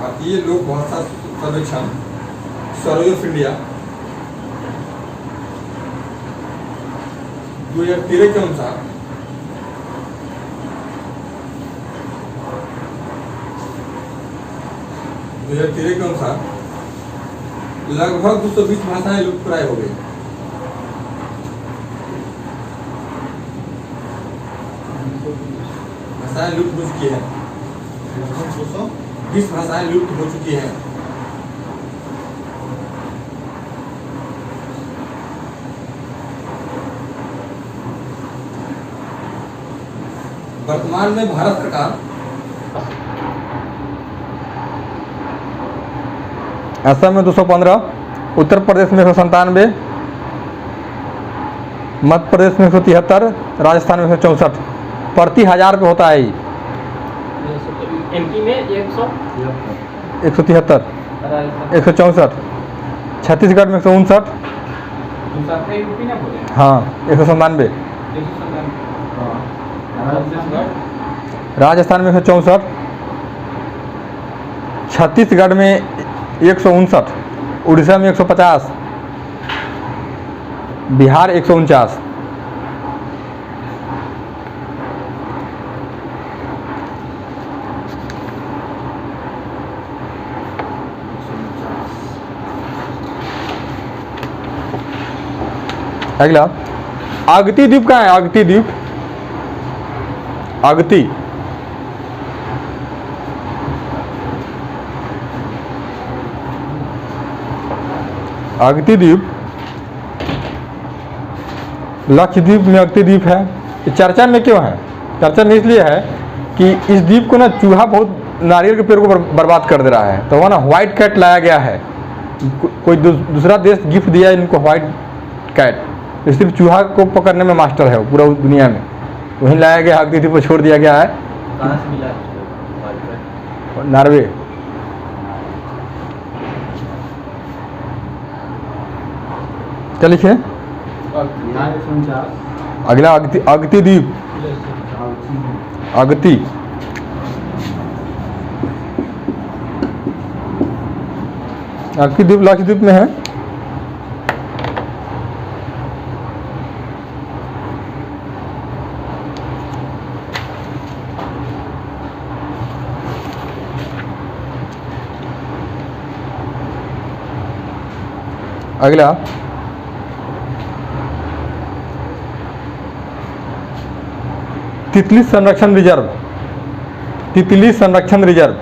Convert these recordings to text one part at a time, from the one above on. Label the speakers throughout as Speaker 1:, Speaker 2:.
Speaker 1: भारतीय लोक भाषा सर्वेक्षण सर्वे ऑफ इंडिया 2013 के अनुसार लगभग 220 भाषाएं लुप्तप्राय हो गई। भाषाएं लुप्त हो चुकी है। 20 भाषाएं लुप्त हो चुकी हैं। वर्तमान में भारत सरकार असम में 215, उत्तर प्रदेश में 197, मध्य प्रदेश में 173, राजस्थान में 164 प्रति 1000 पे होता है।
Speaker 2: एमपी में
Speaker 1: 173, 164, छत्तीसगढ़ में 159, हाँ 197, राजस्थान में 164, छत्तीसगढ़ में 159, उड़ीसा में 150, बिहार 149। अगला अगती द्वीप कहाँ है? अगती द्वीप, अगती अगती द्वीप लक्षद्वीप में अगती द्वीप है। ये चर्चा में क्यों है? चर्चा में इसलिए है कि इस द्वीप को ना चूहा बहुत नारियल के पेड़ को बर्बाद कर दे रहा है, तो वह ना व्हाइट कैट लाया गया है। कोई दूसरा देश गिफ्ट दिया है इनको व्हाइट कैट, सिर्फ चूहा को पकड़ने में मास्टर है वो पूरा दुनिया में, वहीं लाया गया, अगती द्वीप पर छोड़ दिया गया है।
Speaker 2: कहाँ से मिला?
Speaker 1: नॉर्वे। क्या लिखे? अगला अगती द्वीप, अगती अगती द्वीप लक्षद्वीप में है। अगला तितली संरक्षण रिजर्व, तितली संरक्षण रिजर्व,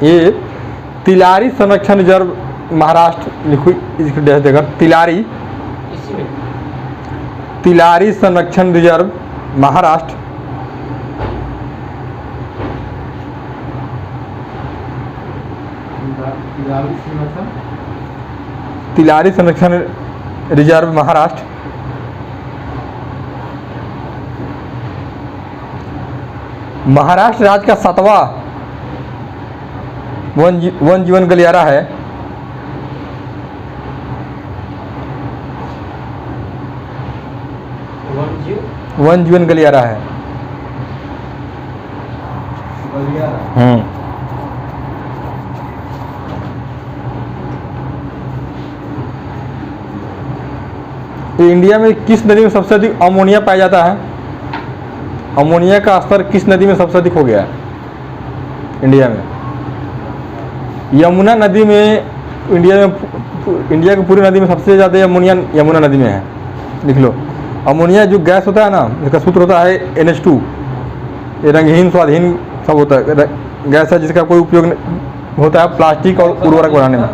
Speaker 1: ये तिलारी संरक्षण रिजर्व महाराष्ट्र लिखो, इसको देकर तिलारी, तिलारी संरक्षण रिजर्व महाराष्ट्र, तिलारी संरक्षण रिजर्व महाराष्ट्र महाराष्ट्र राज्य का 7वां वन जीवन गलियारा है। वन जीवन गलियारा है। तो इंडिया में किस नदी में सबसे अधिक अमोनिया पाया जाता है? अमोनिया का स्तर किस नदी में सबसे अधिक हो गया है इंडिया में? यमुना नदी में, इंडिया की पूरी नदी में सबसे ज़्यादा अमोनिया यमुना नदी में है। लिख लो, अमोनिया जो गैस होता है ना, इसका सूत्र होता है NH2। ये रंगहीन स्वादहीन सब होता है, गैस है जिसका कोई उपयोग होता है प्लास्टिक और उर्वरक बनाने में।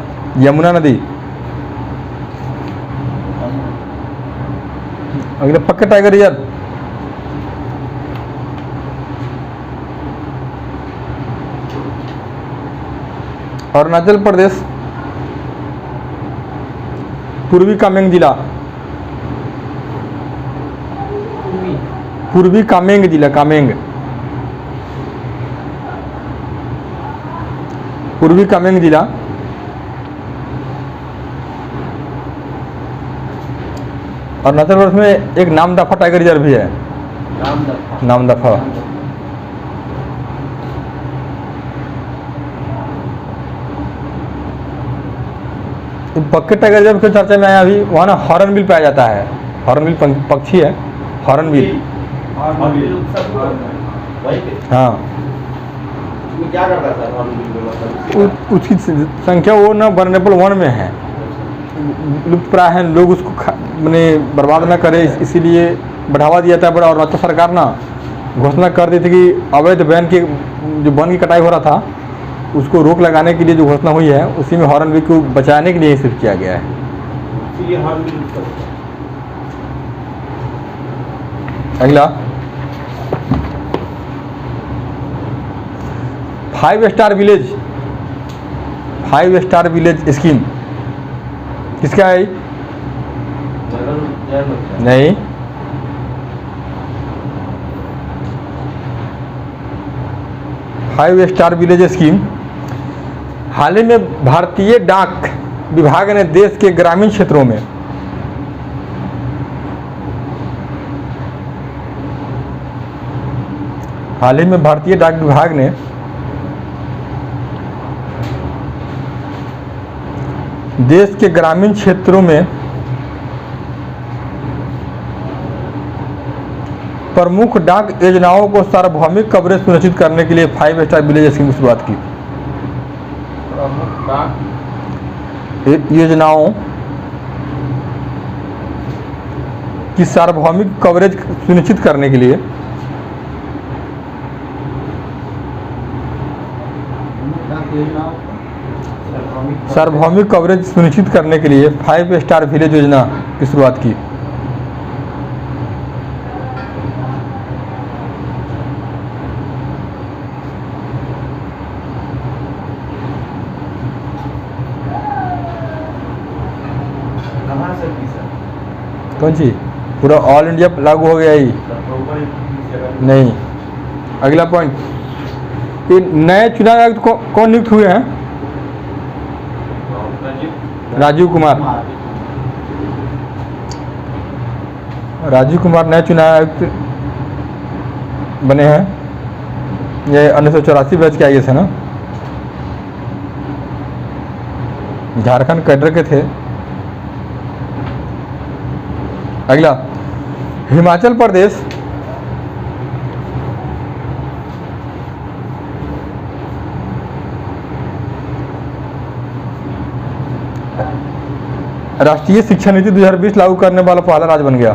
Speaker 1: यमुना नदी। अगले पक्के टाइगर रिजर्व, अरुणाचल प्रदेश, पूर्वी कामेंग जिला, पूर्वी कामेंग जिला, कामेंग, पूर्वी कामेंग जिला अरुणाचल प्रदेश में एक नामदफा टाइगर रिजर्व भी है।
Speaker 2: नामदफा।
Speaker 1: नामदफा। पक्के टाइगर रिजर्व के चर्चा में आया अभी, वहाँ ना हॉर्नबिल पाया जाता है। हॉर्नबिल पक्षी है, हॉर्नबिल। हाँ,
Speaker 2: क्या करता है सर हॉर्नबिल?
Speaker 1: उसकी संख्या वो ना वनरेबल 1 में है, लुप्त प्राय है। लोग उसको मैंने बर्बाद ना करे इसीलिए बढ़ावा दिया था। बड़ा अरुणाचल सरकार ना घोषणा कर दी थी कि अवैध वन की जो वन की कटाई हो रहा था उसको रोक लगाने के लिए जो घोषणा हुई है उसी में हॉर्नबिल को बचाने के लिए सिर्फ किया गया है।
Speaker 2: इसीलिए हॉर्नबिल।
Speaker 1: अगला 5 star village. 5 star village scheme किसका है? नहीं, फाइव स्टार विलेज स्कीम हाल ही में भारतीय डाक विभाग ने देश के ग्रामीण क्षेत्रों में भारतीय डाक विभाग ने देश के ग्रामीण क्षेत्रों में प्रमुख डाक योजनाओं को सार्वभौमिक कवरेज सुनिश्चित करने के लिए 5 स्टार विलेज स्कीम की शुरुआत की।
Speaker 2: प्रमुख डाक
Speaker 1: योजनाओं की सार्वभौमिक कवरेज सुनिश्चित करने के लिए सार्वभौमिक कवरेज सुनिश्चित करने के लिए 5 स्टार विलेज योजना की शुरुआत की।
Speaker 2: कहाँ से की सर?
Speaker 1: कौन सी? पूरा ऑल इंडिया लागू हो गया ही नहीं। अगला पॉइंट, ये नए चुनाव आयुक्त कौन नियुक्त हुए हैं? राजीव कुमार। राजीव कुमार नए चुनाव आयुक्त बने हैं। ये 1984 बैच के आईएएस है ना, झारखंड कैडर के थे। अगला हिमाचल प्रदेश राष्ट्रीय शिक्षा नीति 2020 लागू करने वाला पहला राज्य बन गया।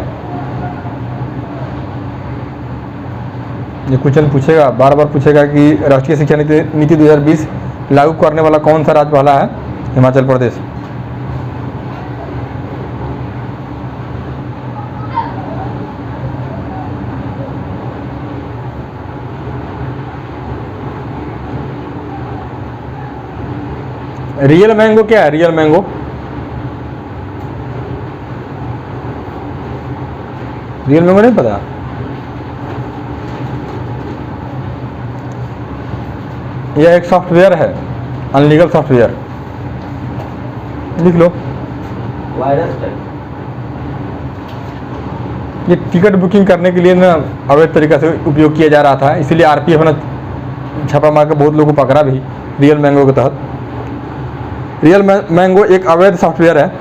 Speaker 1: ये क्वेश्चन पूछेगा, बार बार पूछेगा कि राष्ट्रीय शिक्षा नीति 2020 लागू करने वाला कौन सा राज्य पहला है? हिमाचल प्रदेश। रियल मैंगो क्या है? रियल मैंगो, रियल मैंगो नहीं पता? यह एक सॉफ्टवेयर है, अनलीगल सॉफ्टवेयर। लिख लो,
Speaker 2: वायरस टाइप।
Speaker 1: ये टिकट बुकिंग करने के लिए ना अवैध तरीका से उपयोग किया जा रहा था, इसीलिए आरपीएफ ने छापा मार के बहुत लोगों को पकड़ा भी रियल मैंगो के तहत। रियल मैंगो एक अवैध सॉफ्टवेयर है।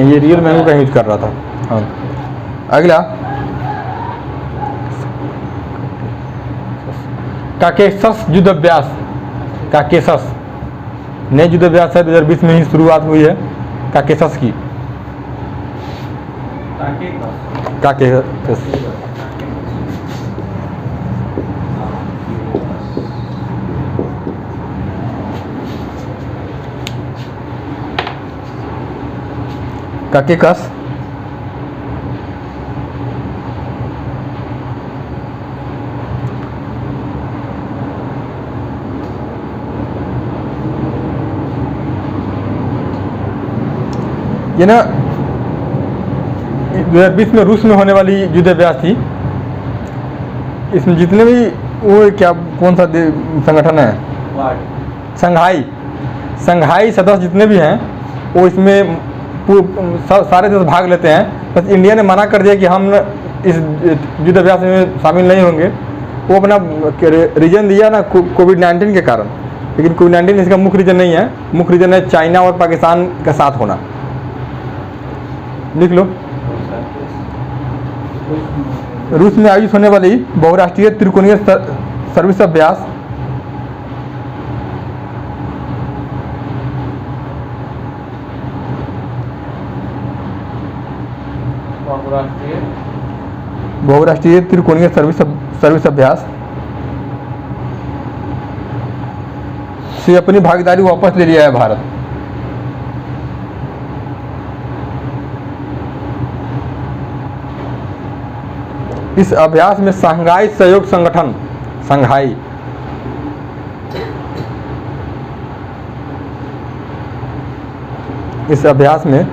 Speaker 1: ये रियल मैंगो का यूज कर रहा था। हाँ, अगला काकेशस युद्ध अभ्यास। काकेशस नए युद्ध अभ्यास है, 2020 में ही शुरुआत हुई है काकेशस की। काकेशस काकेशस ये ना 2020 में रूस में होने वाली युद्ध अभ्यास थी। इसमें जितने भी वो क्या कौन सा संगठन है,
Speaker 2: What?
Speaker 1: संघाई सदस्य जितने भी हैं वो इसमें सारे देश भाग लेते हैं। बस इंडिया ने मना कर दिया कि हम इस युद्ध अभ्यास में शामिल नहीं होंगे। वो अपना रीजन दिया ना कोविड-19 के कारण, लेकिन कोविड-19 इसका मुख्य रीजन नहीं है। मुख्य रीजन है चाइना और पाकिस्तान का साथ होना। लिख लो। रूस में आयोजित होने वाली बहुराष्ट्रीय त्रिकोणीय सर्विस अभ्यास बहुराष्ट्रीय त्रिकोणीय सर्विस अभ्यास से अपनी भागीदारी वापस ले लिया है भारत। इस अभ्यास में शंघाई सहयोग संगठन, शंघाई इस अभ्यास में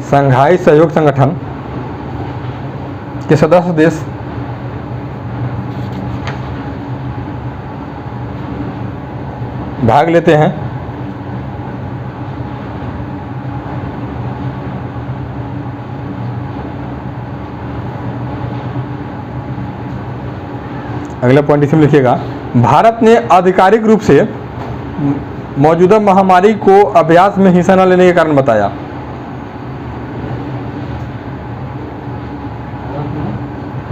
Speaker 1: शंघाई सहयोग संगठन के सदस्य देश भाग लेते हैं। अगला पॉइंट इसमें लिखिएगा, भारत ने आधिकारिक रूप से मौजूदा महामारी को अभ्यास में हिस्सा न लेने के कारण बताया।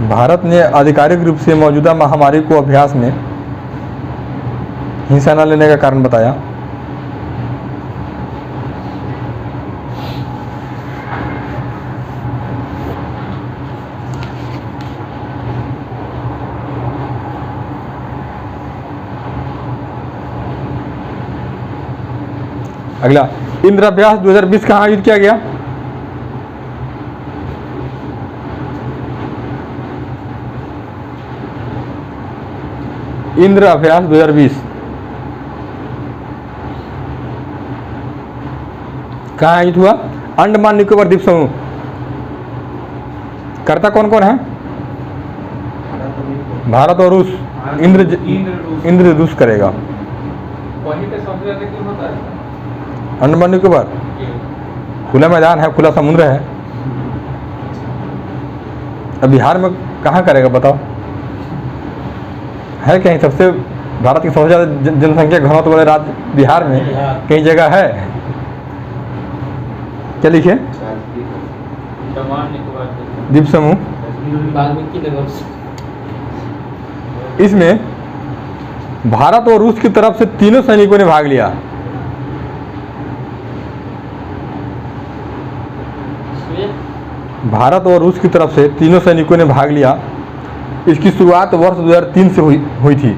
Speaker 1: भारत ने आधिकारिक रूप से मौजूदा महामारी को अभ्यास में हिस्सा न लेने का कारण बताया। अगला, इंद्र अभ्यास 2020 कहाँ आयोजित किया गया? इंद्र अभ्यास 2020 कहाँ आयोजित हुआ? अंडमान निकोबार द्वीप समूह। करता कौन कौन है? भारत और रूस। इंद्र रूस करेगा।
Speaker 2: वहीं पे सबसे ज्यादा क्यों होता है?
Speaker 1: अंडमान निकोबार खुला मैदान है, खुला समुद्र है। अब बिहार में कहाँ करेगा बताओ? है कहीं सबसे भारत की सबसे ज़्यादा जनसंख्या घनत्व वाले राज्य बिहार में कहीं जगह है? क्या लिखे? द्वीप समूह। इसमें भारत और रूस की तरफ से तीनों सैनिकों ने भाग लिया। भारत और रूस की तरफ से तीनों सैनिकों ने भाग लिया। इसकी शुरुआत वर्ष 2003 से हुई थी।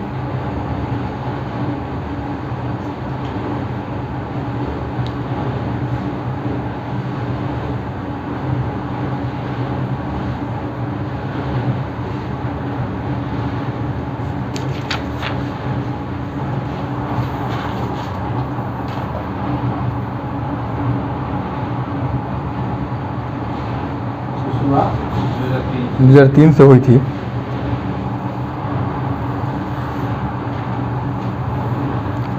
Speaker 2: शुरुआत
Speaker 1: 2003 से हुई थी।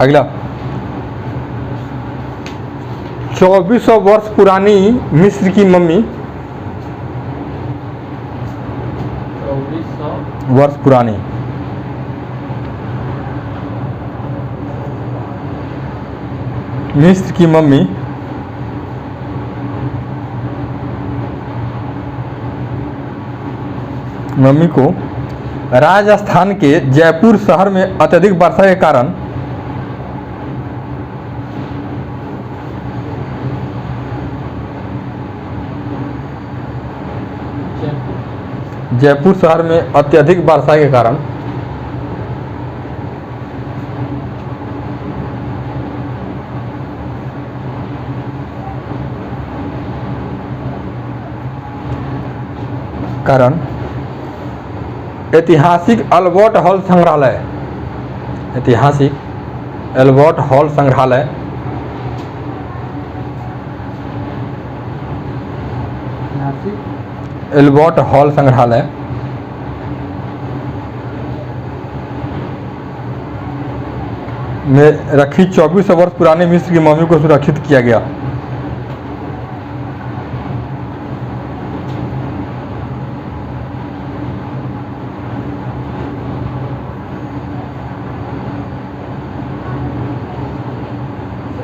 Speaker 1: अगला, 2400 वर्ष पुरानी मिस्र की मम्मी,
Speaker 2: 2400
Speaker 1: वर्ष पुरानी मिस्र की मम्मी को राजस्थान के जयपुर शहर में अत्यधिक वर्षा के कारण जयपुर शहर में अत्यधिक वर्षा के कारण ऐतिहासिक अल्बर्ट हॉल संग्रहालय, ऐतिहासिक अल्बर्ट हॉल संग्रहालय एल्बर्ट हॉल संग्रहालय में रखी 2400 वर्ष पुरानी मिस्र की मम्मी को सुरक्षित किया गया।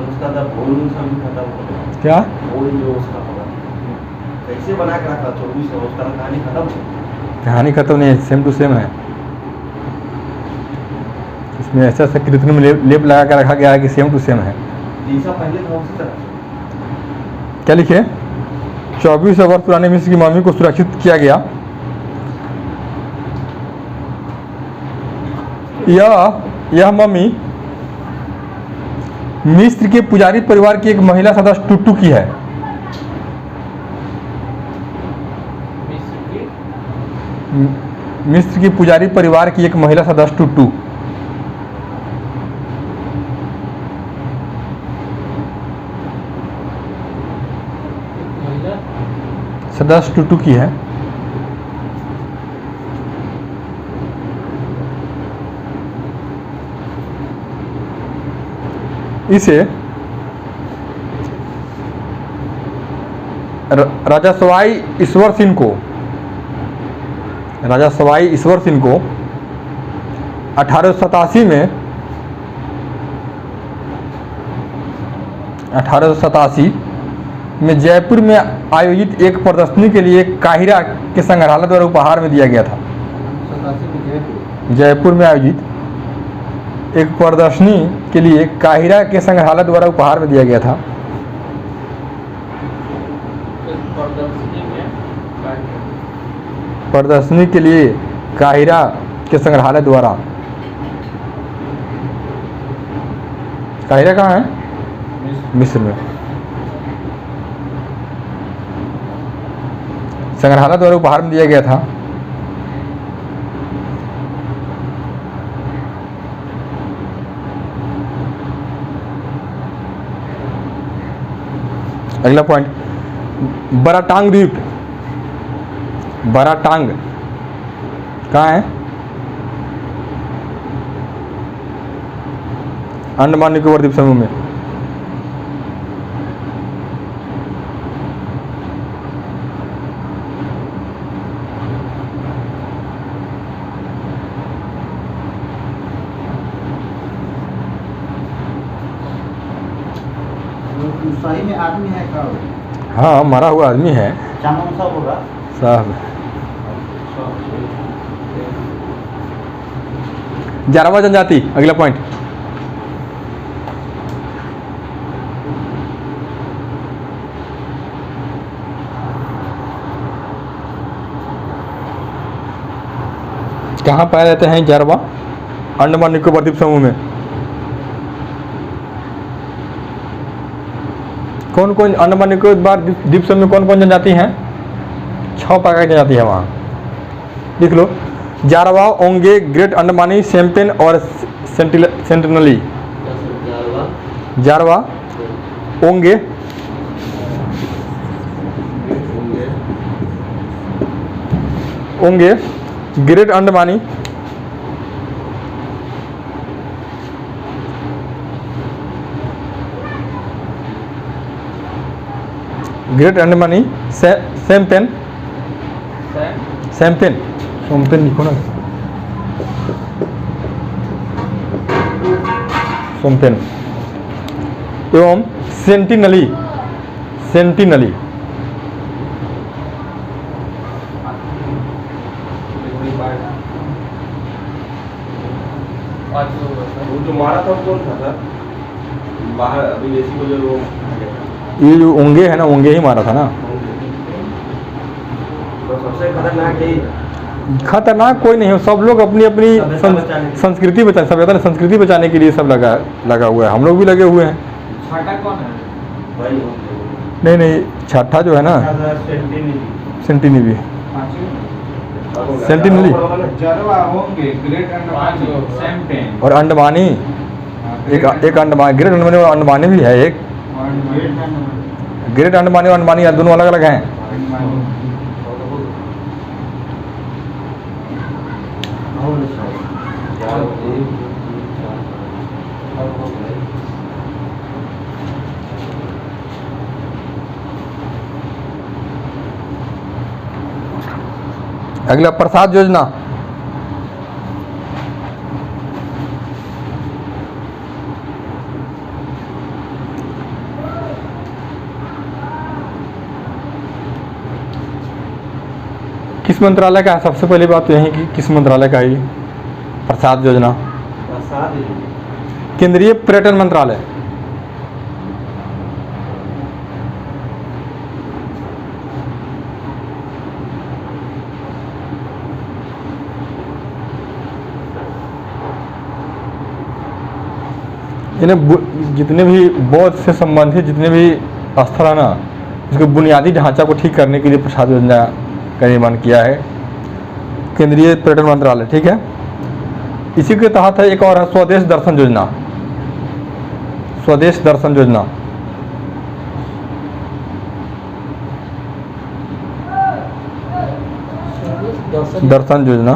Speaker 3: उसका था बोल सब खत्म हो गया।
Speaker 1: क्या
Speaker 3: बोल जो उसका होगा कैसे बना के रखा 2400 उसका कहानी खत्म हो गई।
Speaker 1: कहानी खत्म नहीं है, सेम टू सेम है। इसमें ऐसा ऐसा कृत्रिम लेप लगा कर रखा गया है कि सेम टू सेम है।
Speaker 3: जैसा पहले था उसी तरह से।
Speaker 1: क्या लिखे? 2400 वर्ष पुरानी मिस्र की मम्मी को सुरक्षित किया गया। यह मम्मी मिस्र के पुजारी परिवार की एक महिला सदस्य टुट्टू की है। मिस्र की पुजारी परिवार की एक महिला सदस्य टुट्टू।
Speaker 2: महिला
Speaker 1: सदस्य टुट्टू की है। इसे राजा सवाई ईश्वर सिंह को 1887 में जयपुर में आयोजित एक प्रदर्शनी के लिए काहिरा के संग्रहालय द्वारा उपहार में दिया गया था।
Speaker 2: 87 में
Speaker 1: जयपुर में आयोजित एक प्रदर्शनी के लिए काहिरा के संग्रहालय द्वारा उपहार में दिया गया था। प्रदर्शनी के लिए काहिरा के संग्रहालय द्वारा। काहिरा कहाँ है? मिस्र में। संग्रहालय द्वारा उपहार में दिया गया था। अगला पॉइंट, बराटांग द्वीप। बराटांग कहाँ है? अंडमान निकोबार द्वीप समूह में।
Speaker 3: सही में आदमी है का?
Speaker 1: हाँ, मरा हुआ आदमी है
Speaker 3: चामन सब होगा
Speaker 1: साहब। जारवा जनजाति। अगला पॉइंट, कहाँ पाए जाते हैं जारवा? अंडमान निकोबार द्वीप समूह में। कौन कौन अंडमान निकोबार द्वीप समूह में कौन कौन जनजाति हैं? 6 प्रकार की जनजाति है वहाँ, लिख लो। जारवा, ओंगे, ग्रेट अंडमानी, सैम्पेन और सेंटिनली। जारवा, ओंगे, ग्रेट अंडमानी, सैम्पेन लिखो ना, सोमपेन एवं सेंटिनली।
Speaker 3: वो जो मारा था कौन था सर? बाहर विदेशी को जो वो
Speaker 1: ये जो ओंगे है ना, ओंगे ही मारा था ना।
Speaker 3: तो सबसे खतरनाक यही है।
Speaker 1: खतरनाक कोई नहीं है, सब लोग अपनी अपनी संस्कृति बचा, सभ्यता संस्कृति बचाने के लिए सब लगा हुआ है। हम लोग भी लगे हुए हैं।
Speaker 2: छठा कौन है?
Speaker 3: भाई
Speaker 1: नहीं, छठा जो है ना सेंटिनली। सेंटिनली
Speaker 2: जारवा, होंगे, ग्रेट अंडमान, सैम्पेन
Speaker 1: और अंडमानी। एक अंडमान, ग्रेट अंडमानी और अंडमानी भी है एक। ग्रेट अंडमानी और अंडमानी दोनों अलग अलग हैं। अगला प्रसाद योजना। किस मंत्रालय का है? सबसे पहली बात तो यही कि किस मंत्रालय का है ये प्रसाद योजना?
Speaker 3: प्रसाद
Speaker 1: केंद्रीय पर्यटन मंत्रालय। इन्हें जितने भी बौद्ध से संबंधित जितने भी स्थल है ना, उसके बुनियादी ढांचा को ठीक करने के लिए प्रसाद योजना का निर्माण किया है केंद्रीय पर्यटन मंत्रालय। ठीक है, इसी के तहत है एक और है स्वदेश दर्शन योजना। स्वदेश दर्शन योजना दर्शन योजना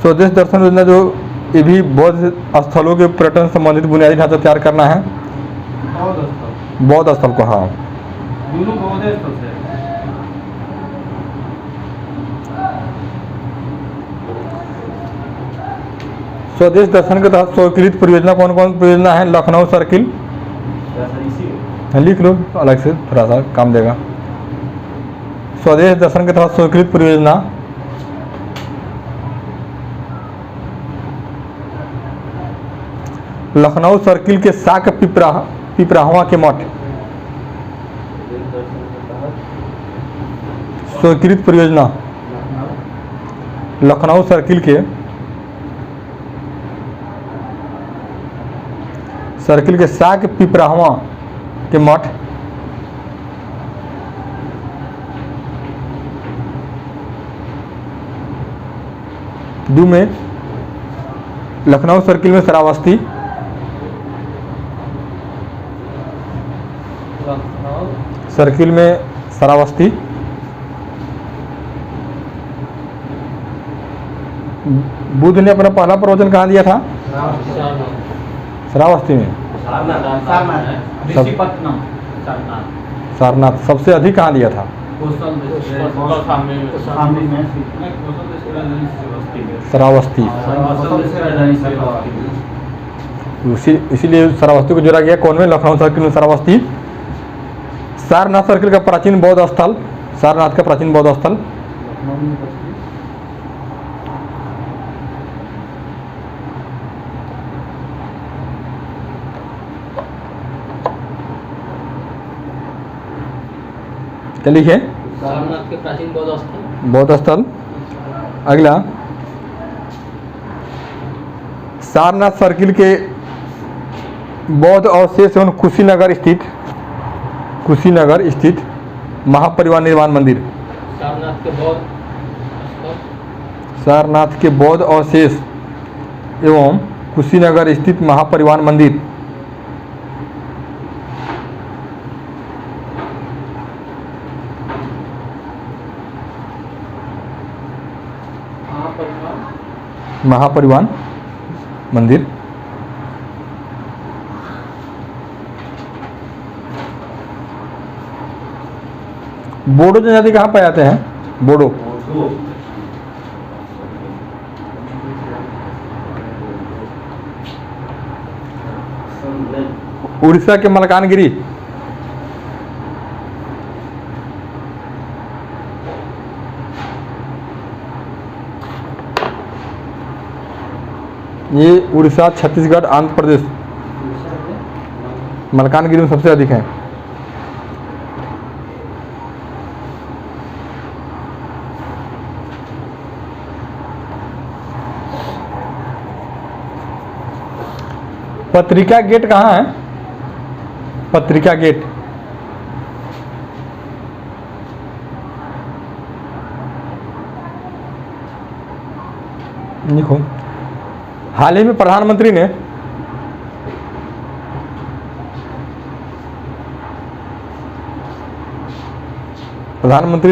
Speaker 1: स्वदेश दर्शन योजना जो ये भी बौद्ध स्थलों के पर्यटन संबंधित बुनियादी ढांचा तैयार करना है। बौद्ध स्थल को, हाँ,
Speaker 2: दोनों बौद्ध स्थल से।
Speaker 1: स्वदेश दर्शन के तहत स्वीकृत परियोजना कौन कौन परियोजना है? लखनऊ सर्किल, लिख लो अलग से, थोड़ा सा काम देगा। स्वदेश दर्शन के तहत स्वीकृत परियोजना लखनऊ सर्किल के साक पिपराहवा के मठ। स्वीकृत परियोजना लखनऊ सर्किल के साक पिपराहवा के मठ। दो में लखनऊ सर्किल में श्रावस्ती, सर्किल में श्रावस्ती, बुद्ध ने अपना पहला प्रवचन कहाँ दिया था? श्रावस्ती में। सारनाथ सबसे अधिक कहाँ दिया था? श्रावस्ती। इसीलिए श्रावस्ती को जोड़ा गया कौन में? लखनऊ सर्किल में श्रावस्ती। सारनाथ सर्किल का प्राचीन बौद्ध स्थल, सारनाथ का प्राचीन बौद्ध स्थल। चलिए है
Speaker 4: सारनाथ के प्राचीन बौद्ध स्थल।
Speaker 1: बौद्ध स्थल। अगला सारनाथ सर्किल के बौद्ध अवशेष एवं कुशीनगर स्थित महापरिवार निर्माण मंदिर।
Speaker 4: सारनाथ के बौद्ध स्थल,
Speaker 1: सारनाथ के बौद्ध अवशेष एवं कुशीनगर स्थित महापरिवार मंदिर। महापरिवार मंदिर। बोडो जनजाति कहाँ पाए जाते हैं? बोडो उड़ीसा के मलकानगिरी। ये उड़ीसा, छत्तीसगढ़, आंध्र प्रदेश, मलकानगिरी में सबसे अधिक है। पत्रिका गेट कहाँ है? पत्रिका गेट लिखो। हाल ही में प्रधानमंत्री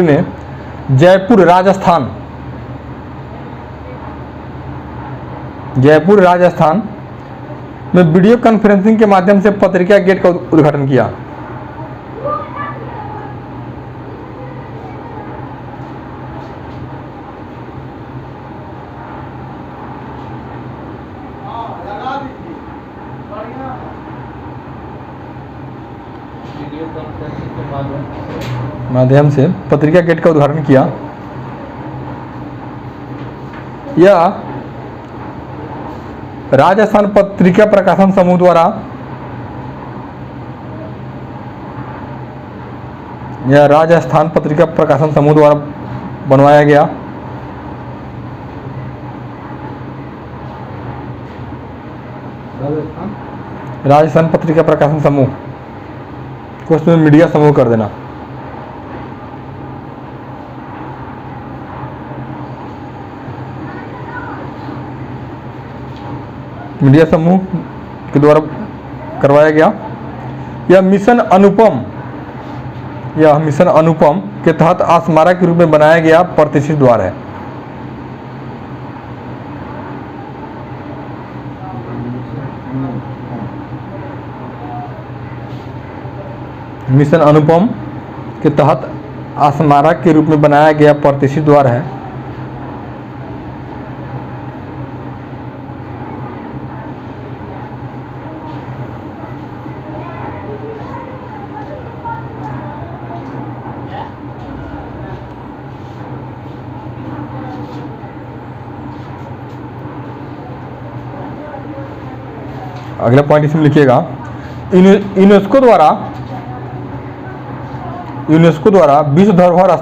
Speaker 1: ने जयपुर राजस्थान में वीडियो कॉन्फ्रेंसिंग के माध्यम से पत्रिका गेट का उद्घाटन किया।
Speaker 4: वीडियो कॉन्फ्रेंसिंग के
Speaker 1: माध्यम से पत्रिका गेट का उद्घाटन किया। यह राजस्थान पत्रिका प्रकाशन समूह द्वारा बनवाया गया। राजस्थान पत्रिका प्रकाशन समूह को उसमें मीडिया समूह कर देना। मीडिया समूह के द्वारा करवाया गया। यह मिशन अनुपम के तहत स्मारक के रूप में बनाया गया प्रतिष्ठित द्वार है। मिशन अनुपम के तहत स्मारक के रूप में बनाया गया प्रतिष्ठित द्वार है। अगला पॉइंट इसमें लिखिएगा, यूनेस्को द्वारा विश्व धरोहर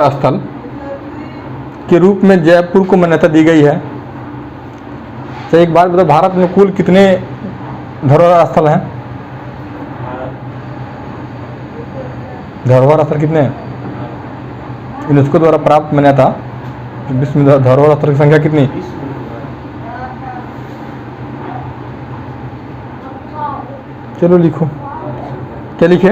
Speaker 1: स्थल के रूप में जयपुर को मान्यता दी गई है। तो एक बात बताओ, भारत में कुल कितने धरोहर स्थल हैं? धरोहर स्थल कितने हैं? यूनेस्को द्वारा प्राप्त मान्यता विश्व में धरोहर स्थल की संख्या कितनी? चलो लिखो, क्या लिखे?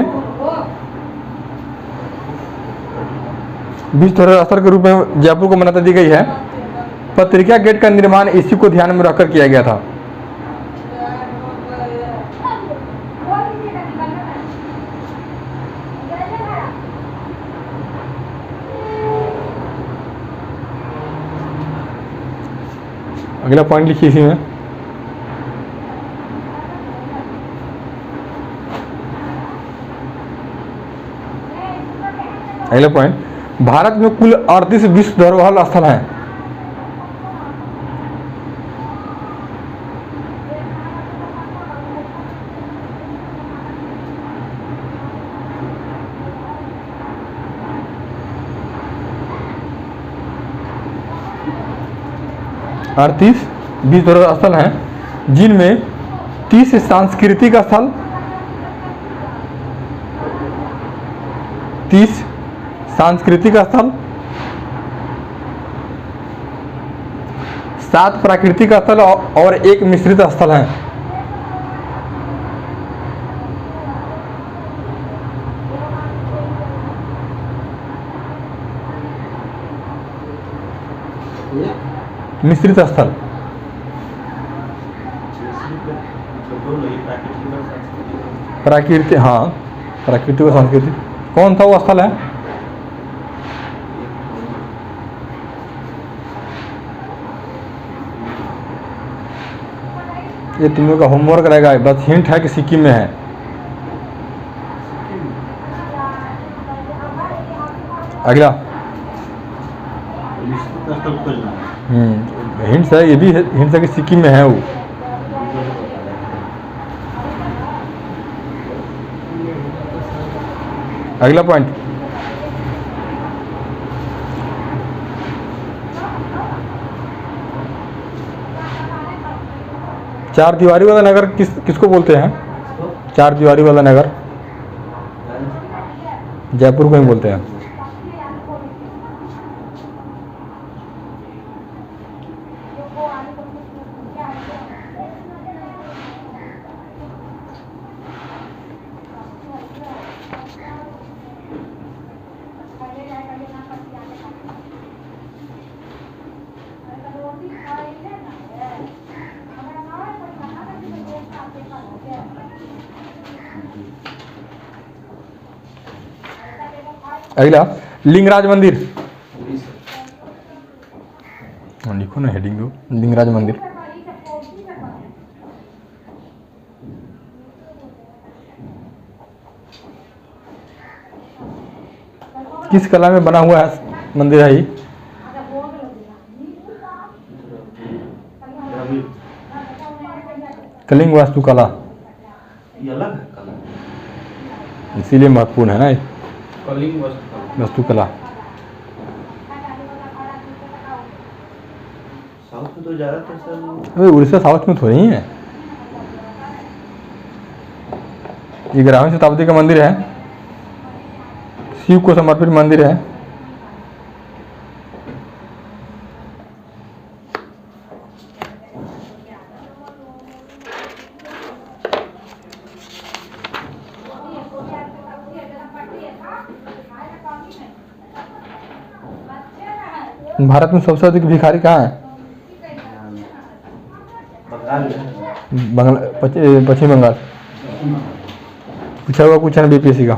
Speaker 1: विश्व धरोहर स्थल के रूप में जयपुर को मान्यता दी गई है। पत्रिका गेट का निर्माण इसी को ध्यान में रखकर किया गया था। अगला पॉइंट लिखिए इसी में, अगला पॉइंट, भारत में कुल 38 विश्व धरोहर स्थल हैं। विश्व धरोहर स्थल हैं, जिनमें 30 सांस्कृतिक स्थल, 7 प्राकृतिक स्थल और 1 मिश्रित स्थल हैं। मिश्रित स्थल प्राकृतिक, हाँ प्राकृतिक और सांस्कृतिक। कौन था वो स्थल है? ये तुम लोग का होमवर्क रहेगा, बस हिंट है कि सिक्किम में है। अगला हिंट्स है, ये भी हिंट्स है कि सिक्किम में है वो। अगला पॉइंट, चार दीवारी वाला नगर किसको बोलते हैं? चार दीवारी वाला नगर जयपुर को ही बोलते हैं। अगला लिंगराज मंदिर,
Speaker 3: उड़ीसा।
Speaker 1: हाँ, लिखो ना हेडिंग दो, लिंगराज मंदिर। किस कला में बना हुआ है मंदिर है ये?
Speaker 3: द्रविड़।
Speaker 1: कलिंग वास्तुकला,
Speaker 3: ये अलग है कला।
Speaker 1: इसीलिए महत्वपूर्ण है ना ये
Speaker 2: कलिंग वस्तु
Speaker 1: वास्तुकला।
Speaker 3: साउथ में तो ज्यादातर सर
Speaker 1: अरे उड़ीसा साउथ में थोड़ी है, ये 11वीं शताब्दी का मंदिर है, शिव को समर्पित मंदिर है। भारत में सबसे अधिक भिखारी कहाँ है?
Speaker 3: बंगाल में।
Speaker 1: पश्चिम बंगाल। पूछा हुआ क्वेश्चन बीपीएससी का।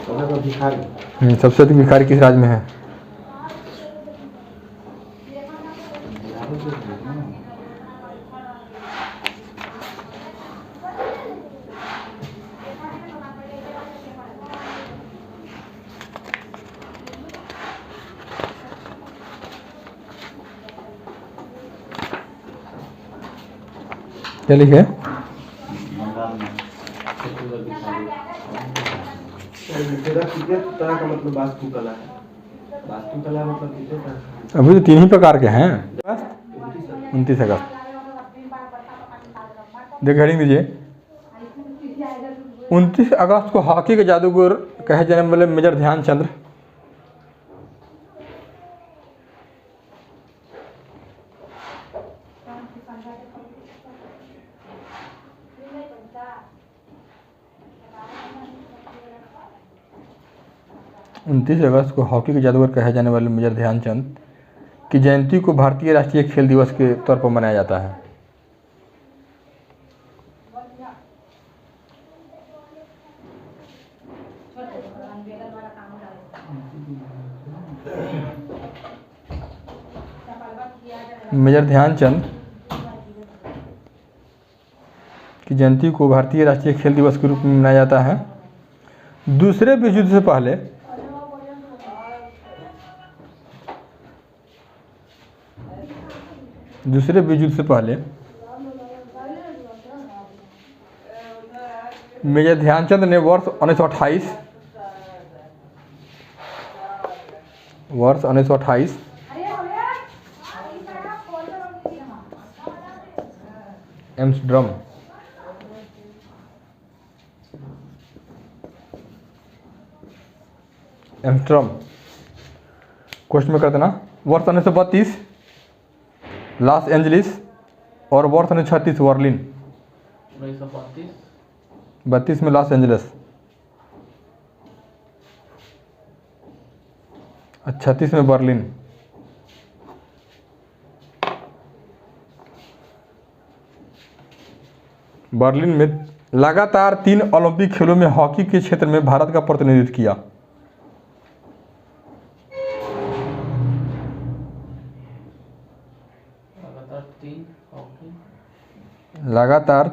Speaker 3: तो भिखारी
Speaker 1: सबसे अधिक भिखारी किस राज्य में है? क्या लिखे?
Speaker 3: बंगाल में। तेरा कितने तरह का मतलब वास्तुकला है? वास्तुकला मतलब कितने तरह का?
Speaker 1: अभी तो 3 ही प्रकार के हैं।
Speaker 3: 29
Speaker 1: अगस्त। देखिए हेडिंग दीजिए, 29 अगस्त को हॉकी के जादूगर कहे जाने वाले मेजर ध्यानचंद उनतीस अगस्त को हॉकी के जादूगर कहे जाने वाले मेजर ध्यानचंद की जयंती को भारतीय राष्ट्रीय खेल दिवस के तौर पर मनाया जाता है। मेजर ध्यानचंद की जयंती को भारतीय राष्ट्रीय खेल दिवस के रूप में मनाया जाता है। दूसरे विश्व युद्ध से पहले मेजर ध्यानचंद ने वर्ष 1928 एम्स्टर्डम क्वेश्चन में कर देना, वर्ष 1932 लॉस एंजलिस और वर्ष 1936 बर्लिन। 32 में लॉस एंजलिस, 36 में बर्लिन। बर्लिन में लगातार 3 ओलंपिक खेलों में हॉकी के क्षेत्र में भारत का प्रतिनिधित्व किया। लगातार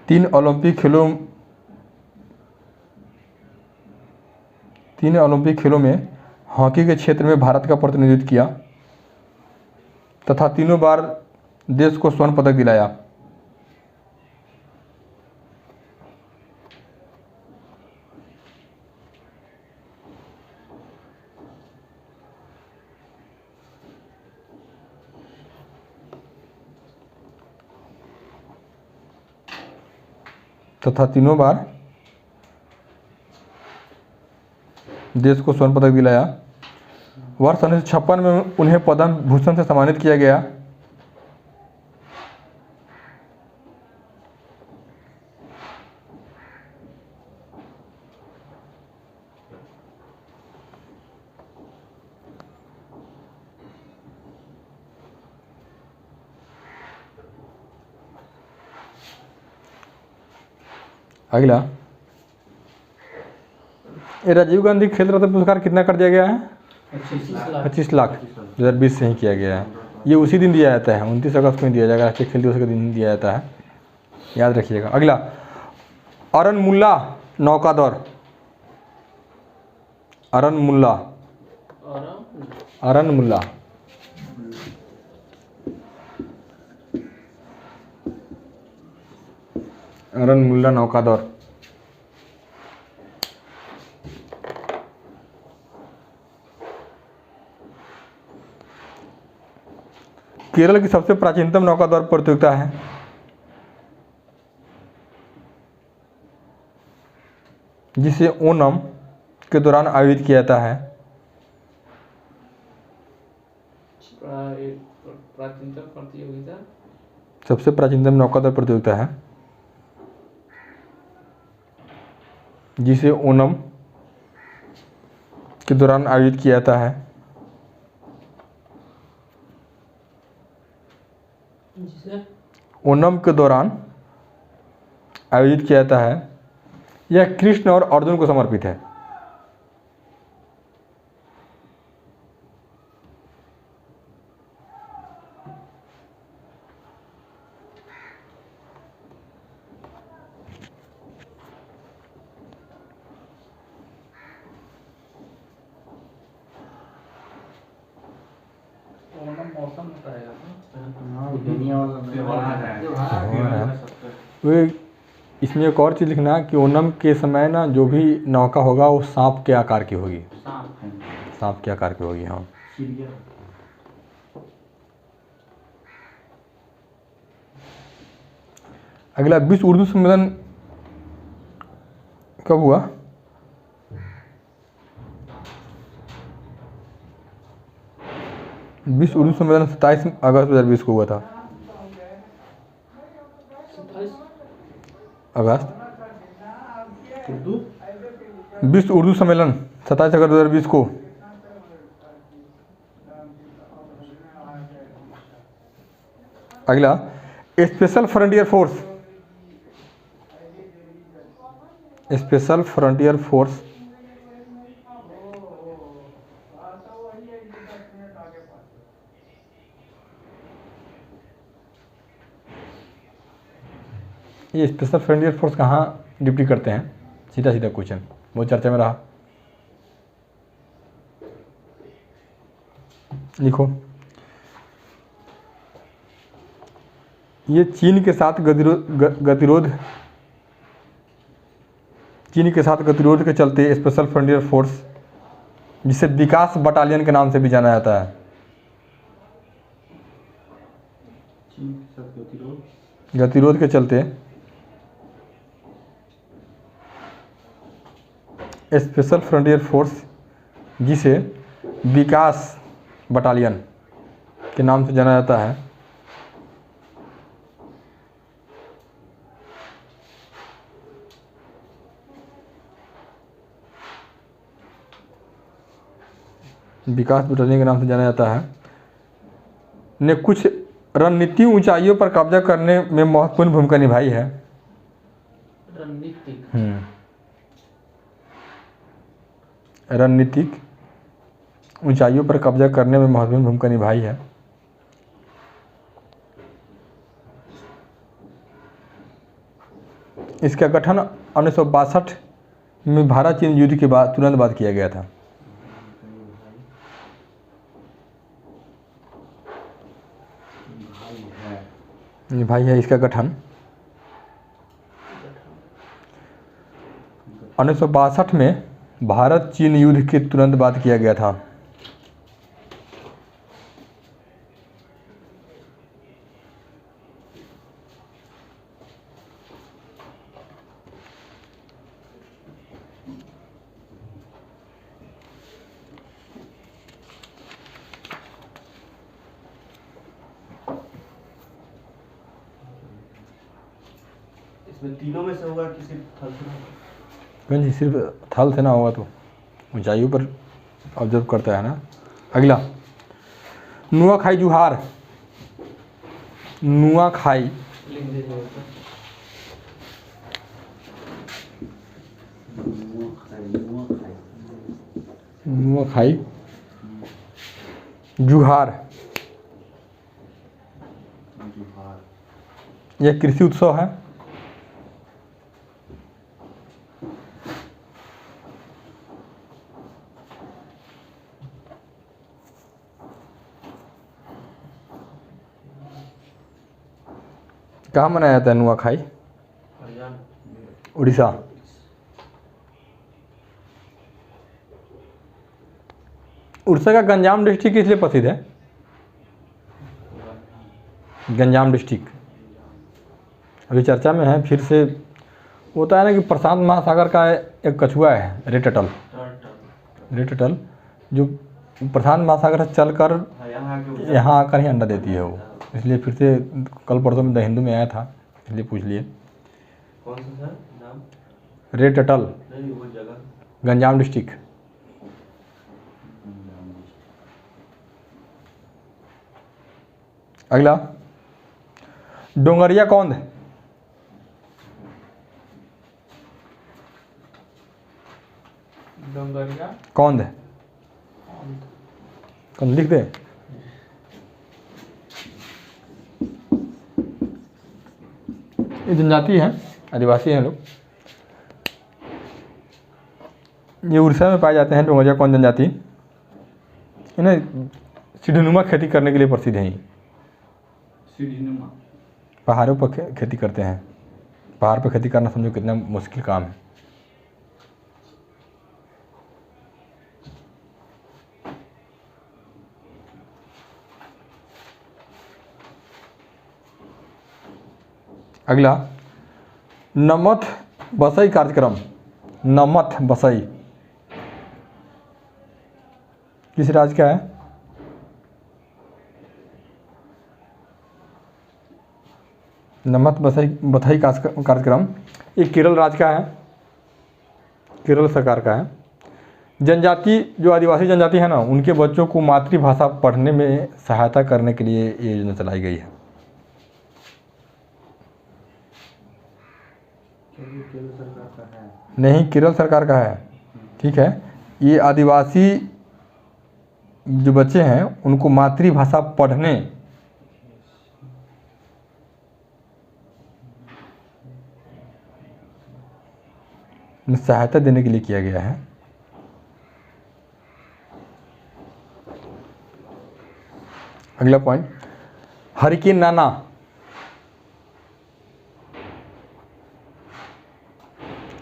Speaker 1: 3 ओलंपिक खेलों में हॉकी के क्षेत्र में भारत का प्रतिनिधित्व किया तथा तीनों बार देश को स्वर्ण पदक दिलाया। तथा तीनों बार देश को स्वर्ण पदक दिलाया। वर्ष 1956 में उन्हें पद्म भूषण से सम्मानित किया गया। अगला ये राजीव गांधी खेल रत्न पुरस्कार कितना कर दिया गया है? 25 लाख 2020 से ही किया गया है। ये उसी दिन दिया जाता है, 29 अगस्त को ही दिया जाएगा, राष्ट्रीय खेल दिवस के दिन दिया जाता है, याद रखिएगा। अगला, अरन मुल्ला नौकादौर। अरन मुल्ला नौकादौर। केरल की सबसे प्राचीनतम नौकादौर प्रतियोगिता है। जिसे ओणम के दौरान आयोजित किया जाता है।
Speaker 4: प्राचीनतम प्रतियोगिता,
Speaker 1: सबसे प्राचीनतम नौकादौर प्रतियोगिता है जिसे ओणम के दौरान आयोजित किया जाता है।
Speaker 4: जिसे
Speaker 1: ओणम के दौरान आयोजित किया जाता है। यह कृष्ण और अर्जुन को समर्पित है।
Speaker 4: ओणम मौसम बताएगा
Speaker 1: वे इसमें एक और चीज़ लिखना कि ओणम के समय ना जो भी नौका होगा वो सांप के आकार की होगी। सांप के आकार की होगी, हाँ। अगला, विश्व उर्दू सम्मेलन कब हुआ? विश्व उर्दू सम्मेलन 27 अगस्त 2020 को हुआ था।
Speaker 4: 27
Speaker 1: अगस्त।
Speaker 3: उर्दू
Speaker 1: विश्व उर्दू सम्मेलन 27 अगस्त 2020 को। अगला, special frontier force. Special frontier force ये स्पेशल फ्रंटियर फोर्स कहाँ ड्यूटी करते हैं? सीधा सीधा क्वेश्चन, बहुत चर्चा में रहा। लिखो, ये चीन के साथ गतिरोध के चलते स्पेशल फ्रंटियर फोर्स, जिसे विकास बटालियन के नाम से भी जाना जाता है,
Speaker 3: चीन के साथ
Speaker 1: गतिरोध के चलते स्पेशल फ्रंटियर फोर्स, जिसे विकास बटालियन के नाम से जाना जाता है, विकास बटालियन के नाम से जाना जाता है, ने कुछ रणनीतिक ऊंचाइयों पर कब्जा करने में महत्वपूर्ण भूमिका निभाई है। रणनीतिक ऊंचाइयों पर कब्जा करने में महत्वपूर्ण भूमिका निभाई है। इसका गठन 1962 में भारत चीन युद्ध के बाद तुरंत बाद किया गया था। भाई है इसका गठन 1962 में भारत चीन युद्ध के तुरंत बाद किया गया था।
Speaker 3: इसमें तीनों में से होगा कि सिर्फ थल से होगा?
Speaker 1: जी, सिर्फ थल से ना होगा तो ऊंचाइयों पर ऑब्जर्व करता है ना। अगला, नुआखाई जुहार। नुआखाई नुआखाई, जुहार, यह कृषि उत्सव है। कहाँ मनाया जाता है नुआखाई? उड़ीसा। उड़ीसा का गंजाम डिस्ट्रिक्ट इसलिए प्रसिद्ध है, गंजाम डिस्ट्रिक्ट अभी चर्चा में है फिर से। होता है ना कि प्रशांत महासागर का एक कछुआ है रेड टर्टल, रेड टर्टल जो प्रशांत महासागर से चलकर यहाँ आकर ही अंडा देती है वो, इसलिए फिर से कल परसों में द हिंदू में आया था, इसलिए पूछ लिए।
Speaker 3: कौन सा सर नाम?
Speaker 1: रेड टर्टल,
Speaker 3: नहीं वो जगह।
Speaker 1: गंजाम डिस्ट्रिक्ट। अगला, डोंगरिया कौंध,
Speaker 4: डोंगरिया
Speaker 1: कौंध, कौन लिख दे। ये जनजाति है, आदिवासी हैं लोग, ये उड़ीसा में पाए जाते हैं। डोंगरिया कौंध जनजाति इन्हें सीढ़ीनुमा खेती करने के लिए प्रसिद्ध है।
Speaker 2: सीढ़ीनुमा
Speaker 1: पहाड़ों पर खेती करते हैं। पहाड़ पर खेती करना समझो कितना मुश्किल काम है। अगला, नमथ बसई कार्यक्रम, नमथ बसई किस राज्य का है? नमथ बसई कार्यक्रम ये केरल राज्य का है, केरल सरकार का है। जनजाति जो आदिवासी जनजाति है ना, उनके बच्चों को मातृभाषा पढ़ने में सहायता करने के लिए ये योजना चलाई गई है।
Speaker 3: केरल सरकार का है?
Speaker 1: नहीं, केरल सरकार का है, ठीक है। ये आदिवासी जो बच्चे हैं उनको मातृभाषा पढ़ने में सहायता देने के लिए किया गया है। अगला पॉइंट, हरिकेन नाना,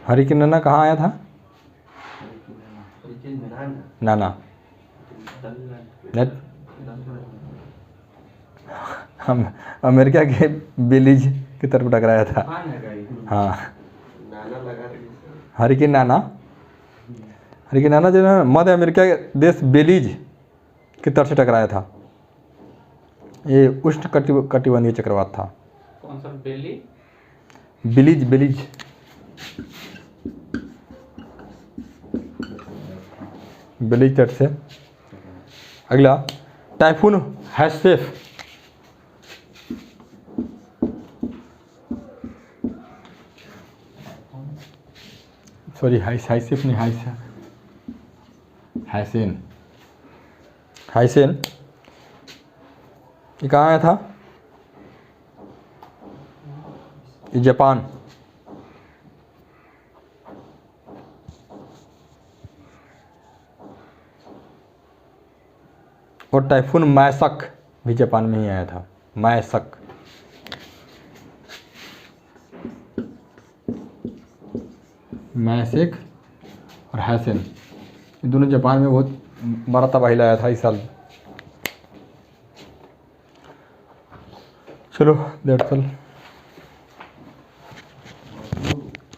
Speaker 1: हरिकेन नाना कहाँ आया था? नाना हम अमेरिका के बेलीज की तरफ टकराया था। हाँ, हरिकेन नाना, हरिकेन नाना जो है मध्य अमेरिका के देश बेलीज की तरफ से टकराया था। ये उष्ण कटिबंधीय चक्रवात था।
Speaker 4: कौन सा बेली?
Speaker 1: बेलीज, बेलीज बेलीज तट से। अगला, टाइफून हैसेफ, सॉरी हाइसेफ नहीं, हाइसेन, हाइसेन ये कहाँ आया था? ये जापान। और टाइफून मैसक भी जापान में ही आया था, मैसक। मैसेक और हैसेन ये दोनों जापान में बहुत बड़ा तबाही लाया था इस साल। चलो दैट्स ऑल।